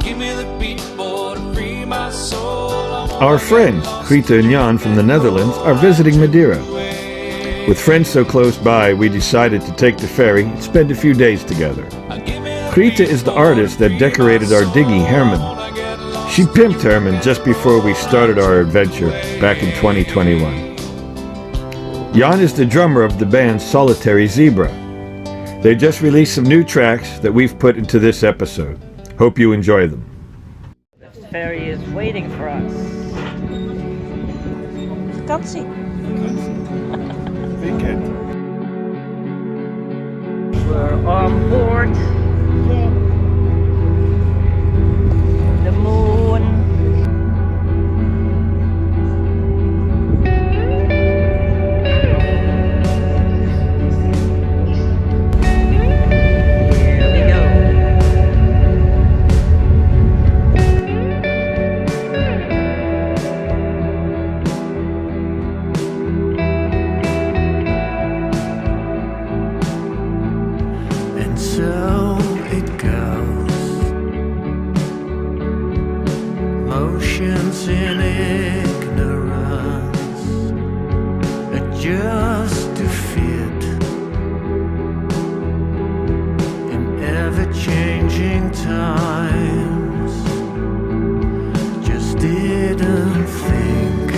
Give me the beat, boy, to free my soul. Our friends, Krita and Jan from the Netherlands, are visiting Madeira. With friends so close by, we decided to take the ferry and spend a few days together. Krita is the artist that decorated our dinghy, Herman. She pimped Herman just before we started our adventure back in 2021. Jan is the drummer of the band Solitary Zebra. They just released some new tracks that we've put into this episode. Hope you enjoy them. The ferry is waiting for us. Vakantie. Weekend. We're on board. The moon. Here we go. And so it goes, motions in ignorance, adjust to fit in ever-changing times. Just didn't think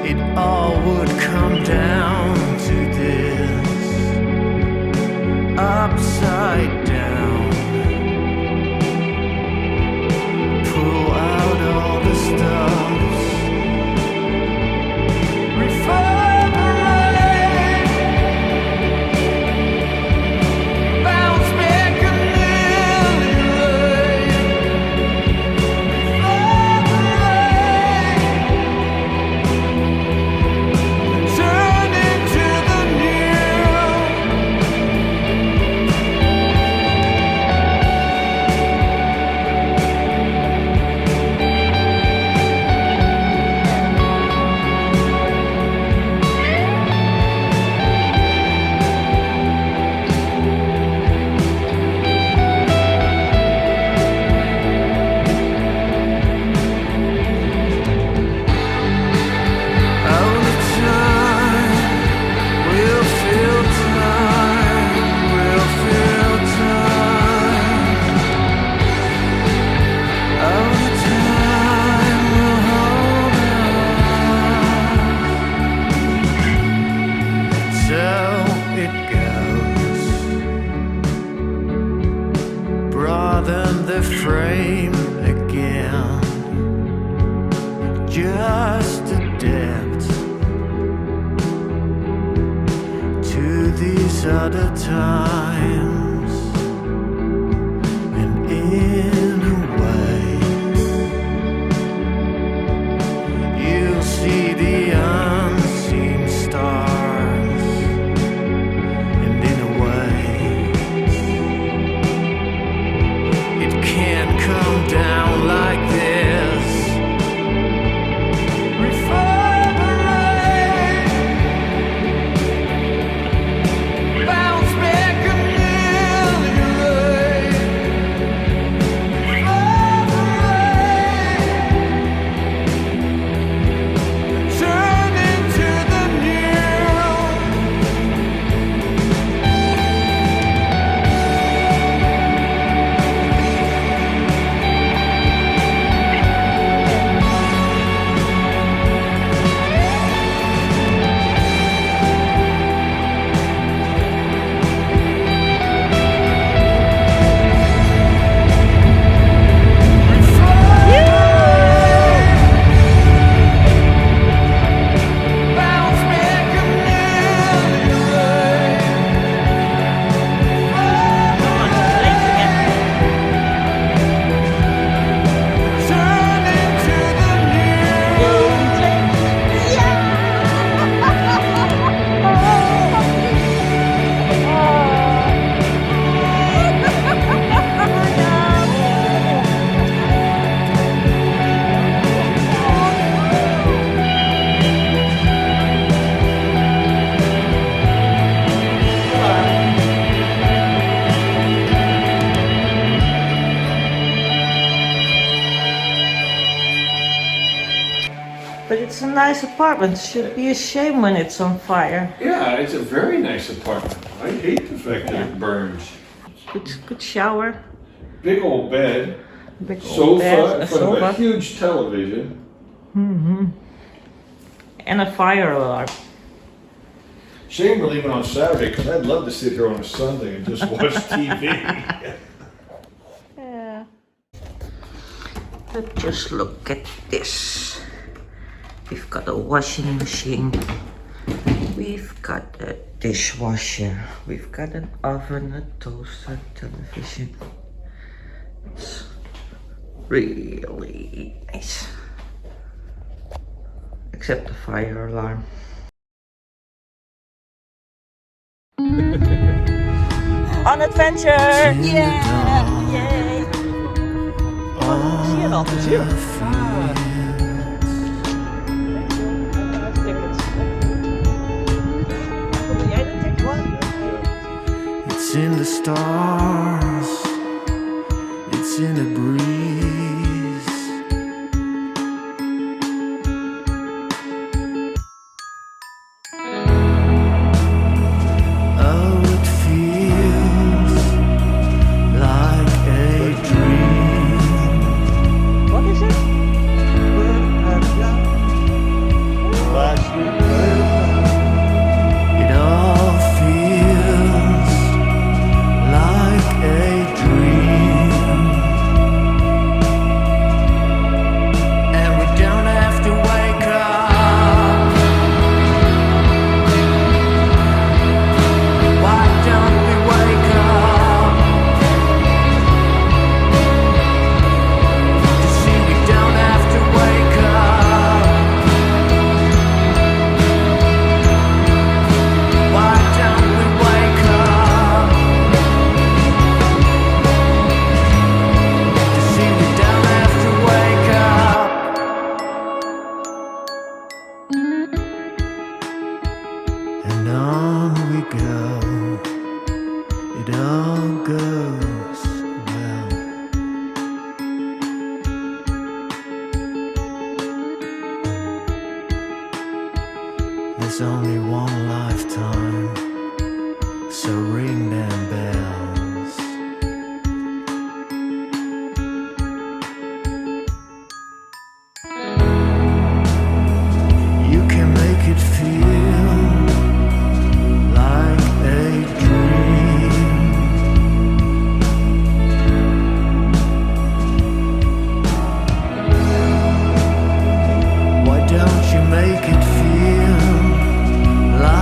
it all would come down to this. Upside down, pull out all the stops, reverberate, bounce back a million ways, reverberate, turn into the new. All the time, we'll feel time, we'll feel time. All the time, we'll hold on. So it goes. Broaden the frame again. Just adapt to these other times, and in a way, you'll see the unseen stars, and in a way, it can't come down like this. Reverberate, bounce back a It's a nice apartment. Should be a shame when it's on fire. Yeah, it's a very nice apartment. I hate the fact that it burns. Good shower. Big old bed, Big old sofa, bed, in a front of a sofa, huge television. and a fire alarm. Shame we're leaving on Saturday because I'd love to sit here on a Sunday and just watch TV. Yeah. But just look at this. We've got a washing machine. We've got a dishwasher. We've got an oven, a toaster, television. It's really nice. Except the fire alarm. On adventure! Yeah! Yay! Zie je dat? Zie je? Wil jij de ticket? It's in the stars, it's in the breeze. Oh, it feels like a dream. Wat is het? It all feels like a dream. And we don't have to wake up. Why don't we wake up? You see, we don't have to wake up. Why don't we wake up? You see, we don't have to wake up. And on we go. It all goes well. There's only one lifetime, so ring them bells. You can make it feel like a dream. Why don't you make it feel like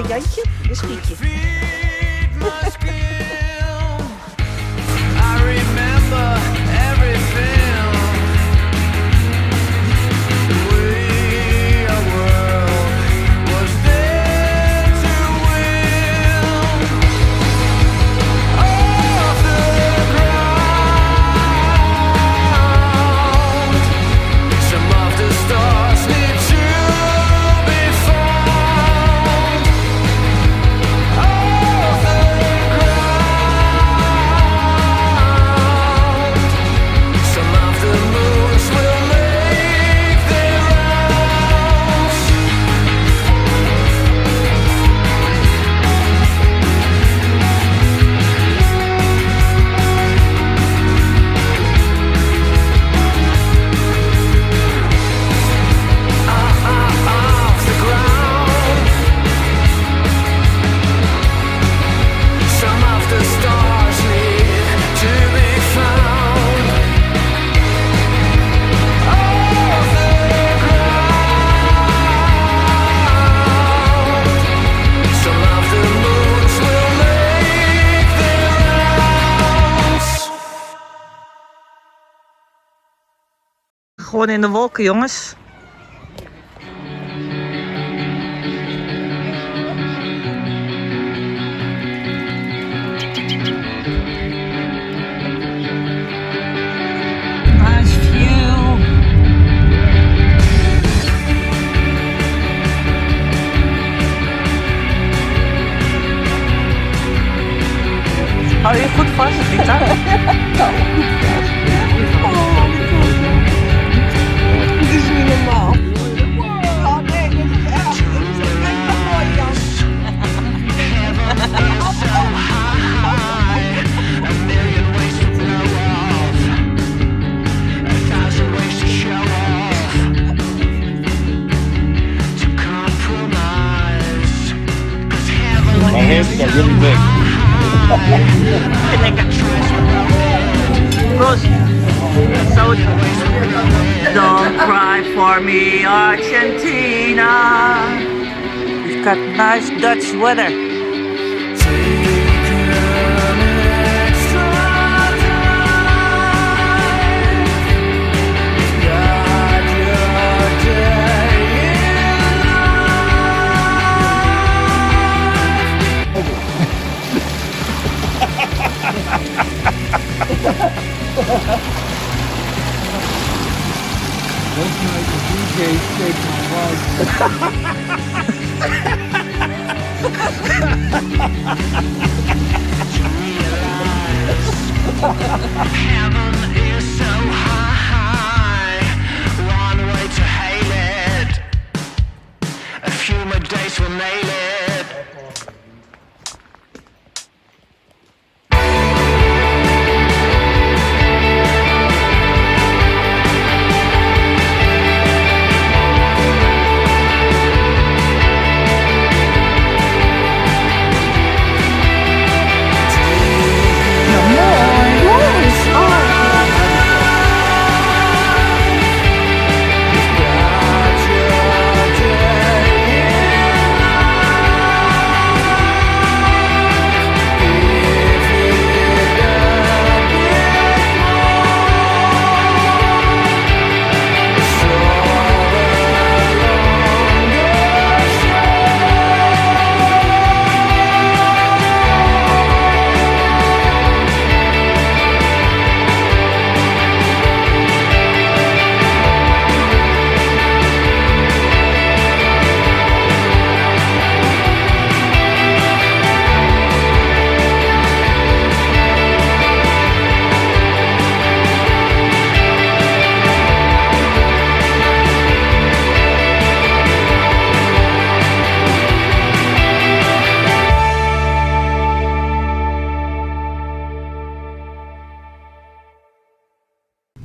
Jantje, de Spietje. Feed my skin. I remember everything. The way our world was there to win. Off the ground. Some of the stars need to be found. Off the ground. Some of the moons will make their rounds. Off the ground. Some of the stars need to be found. Off the ground. Some of the moons will make their rounds. Gewoon in de wolken, jongens. Nice view. Hou je goed vast, Rita? Dit is niet normaal. Oh nee, dit is echt. Dit is echt een mooi, Jan. A million ways to blow off. A thousand ways to show off. To compromise. 'Cause heaven My hands got really big. Prost. So, don't cry for me, Argentina. We've got nice Dutch weather. Heaven is so high. One way to hail it. A few more days will nail it.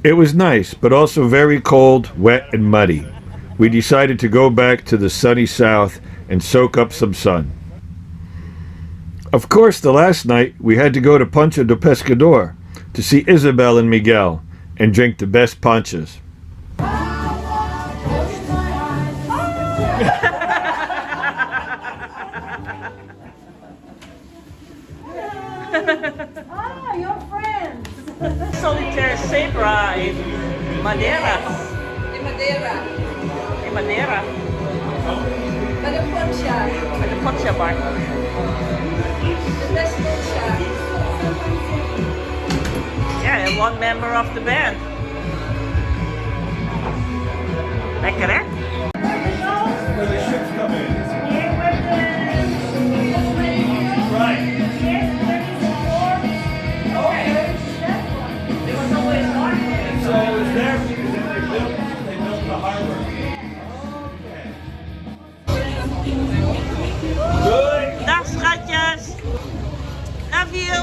It was nice, but also very cold, wet, and muddy. We decided to go back to the sunny south and soak up some sun. Of course, the last night we had to go to Poncha do Pescador to see Isabel and Miguel and drink the best ponchas. Ah, your friends. Solitaire zebra in Madeira. In Madeira. In Madeira. By the Poncha. At the Poncha Bar. The best Poncha. Yeah, and one member of the band. Lekker hè? Where the ships come in. Right. So it was there because then they built the harbor. Good. Dag schatjes. Love you.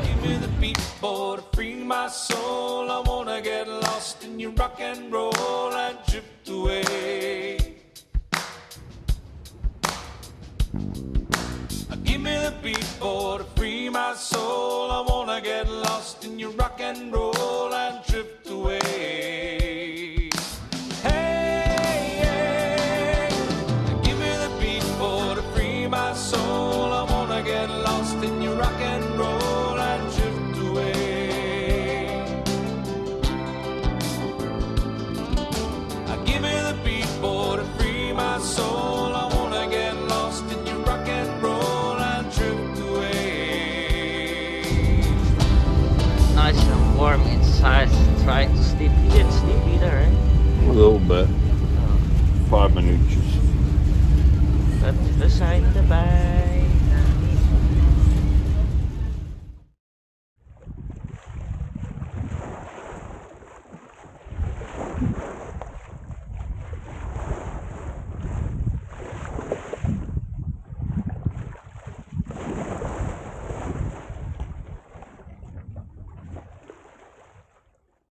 Give me the beat, boy, to free my soul. I wanna get lost in your rock and roll and drift away. Give me the beat, boy, to free my soul. I wanna get lost in your rock and roll and drift away. Hey, hey, give me the beat, boy, to free my soul. I wanna get lost in your rock and roll and drift away. Give me the beat, boy, to free my soul. I wanna get lost in your rock and roll and drift away. Nice and warm inside. Trying to sleep. You didn't sleep either, eh? A little bit. 5 minutes. But we zijn erbij.